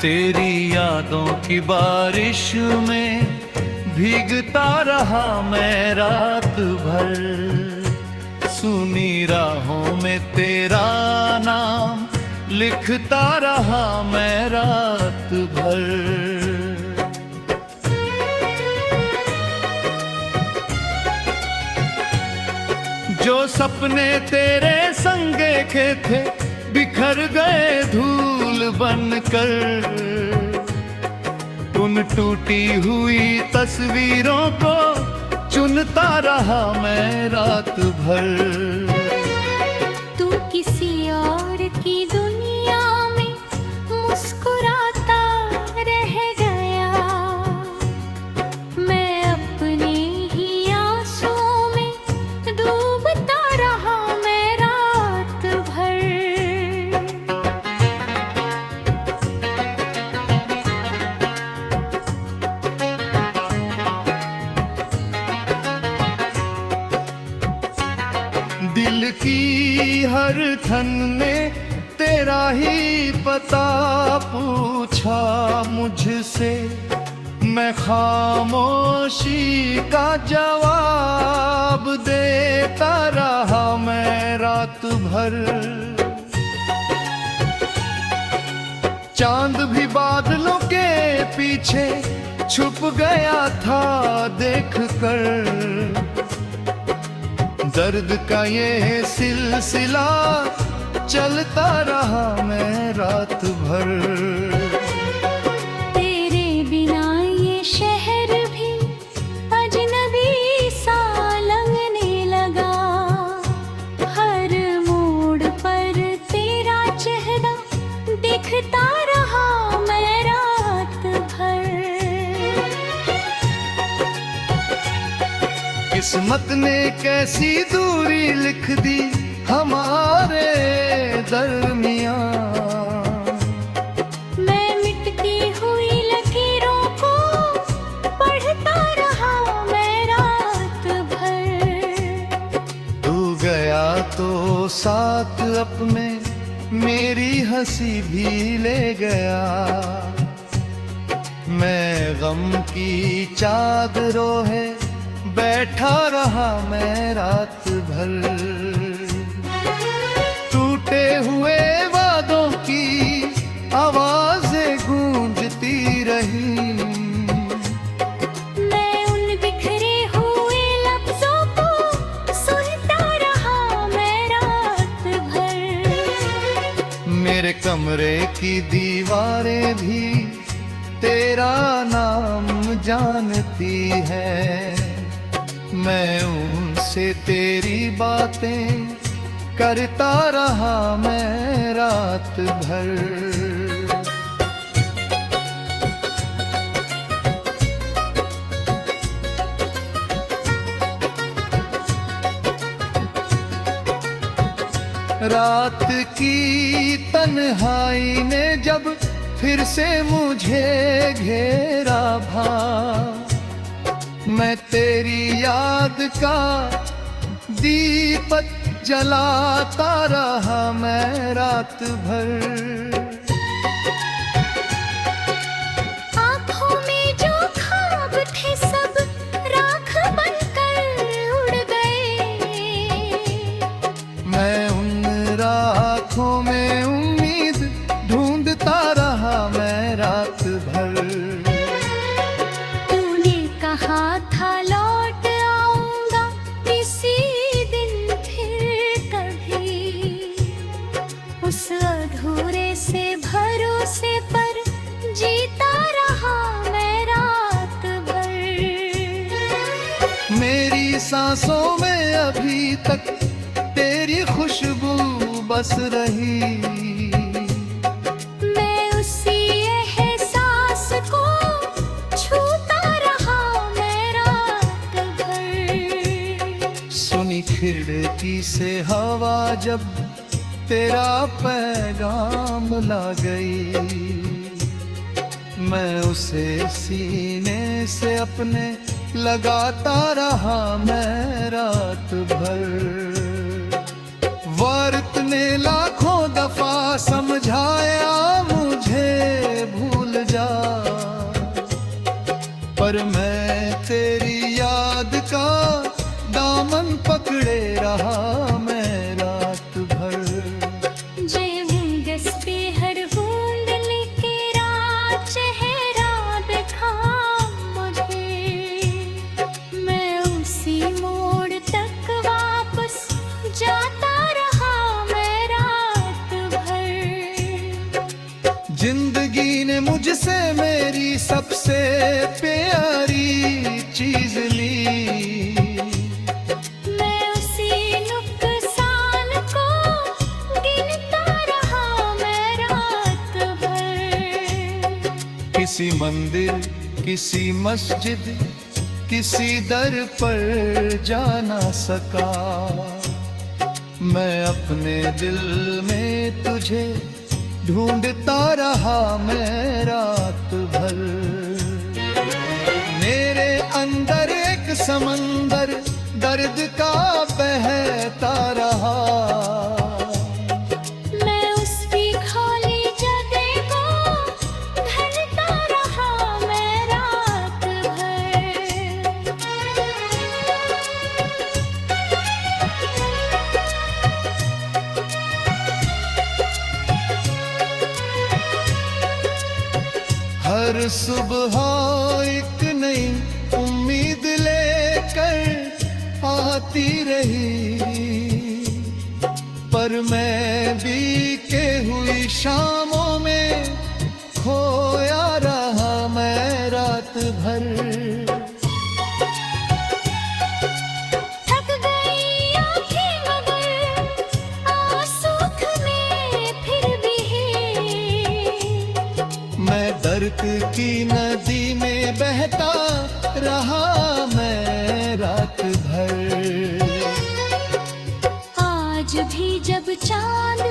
तेरी यादों की बारिश में भीगता रहा मैं रात भर। सुनी राहों में तेरा नाम लिखता रहा मैं रात भर। जो सपने तेरे संग के थे बिखर गए धूल बनकर। उन टूटी हुई तस्वीरों को चुनता रहा मैं रात भर। तू किसी और की दुनिया में मुस्कुराता रह गया, मैं अपने ही आंसुओं में डूबता रहा मैं रात भर। दिल की हर धन ने तेरा ही पता पूछा मुझसे। मैं खामोशी का जवाब देता रहा मैं रात भर। चांद भी बादलों के पीछे छुप गया था देख कर। दर्द का ये सिलसिला चलता रहा मैं रात भर। तेरे बिना ये शहर भी अजनबी सा लगने लगा। हर मोड़ पर तेरा चेहरा दिखता रहा मैं रात भर। किस्मत ने कैसी दूरी लिख दी हमारे दरमियां। मैं मिटती हुई लकीरों को पढ़ता रहा मैं रात भर। तू गया तो साथ अपने मेरी हंसी भी ले गया। मैं गम की चादरों है बैठा रहा मैं रात भर। टूटे हुए वादों की आवाजें गूंजती रही। मैं उन बिखरे हुए लफ्जों को सुनता रहा मैं रात भर। मेरे कमरे की दीवारें भी तेरा नाम जानती है। मैं उनसे तेरी बातें करता रहा मैं रात भर। रात की तन्हाई ने जब फिर से मुझे घेरा भा। मैं तेरी याद का दीपक जलाता रहा मैं रात भर। आँखों में जो ख्वाब थे सब राख बनकर उड़ गए। मैं उन राखों में उम्मीद ढूंढता रहा मैं रात भर। तूने कहा था लौट आऊंगा किसी दिन फिर कभी। उस अधूरे से भरोसे पर जीता रहा मैं रात भर। मेरी सांसों में अभी तक तेरी खुशबू बस रही। मैं उसी एहसास को छूता रहा मैं रात भर। सुनी खिड़की से हवा जब तेरा पैगाम ला गई। मैं उसे सीने से अपने लगाता रहा मैं रात भर। वर्त ने लाखों दफा समझाया मुझे भूल पकड़े रहा मैं रात भर। गस पे हर बूंद लेके रात चेहरा दिखा मुझे, मैं उसी मोड़ तक वापस जाता रहा मैं रात भर। जिंदगी ने मुझसे मेरी सबसे प्यारी चीज ली, मैं उसी नुकसान को गिनता रहा मैं रात भर। किसी मंदिर किसी मस्जिद किसी दर पर जा ना सका, मैं अपने दिल में तुझे ढूंढता रहा मैं रात भर। मेरे अंदर एक समंदर दर्द का बहता रहा, मैं उसकी खाली जगह को ढूंढता रहा मैं रात भर। हर सुबह एक नई उम्मीद लेकर आती रही, पर मैं बीते हुई शामों में खोया रहा मैं रात भर। थक गई आंखें मगर आंसू थमे फिर भी मैं दर्द की नदी में बहता रहा मैं रात भर। आज भी जब चांद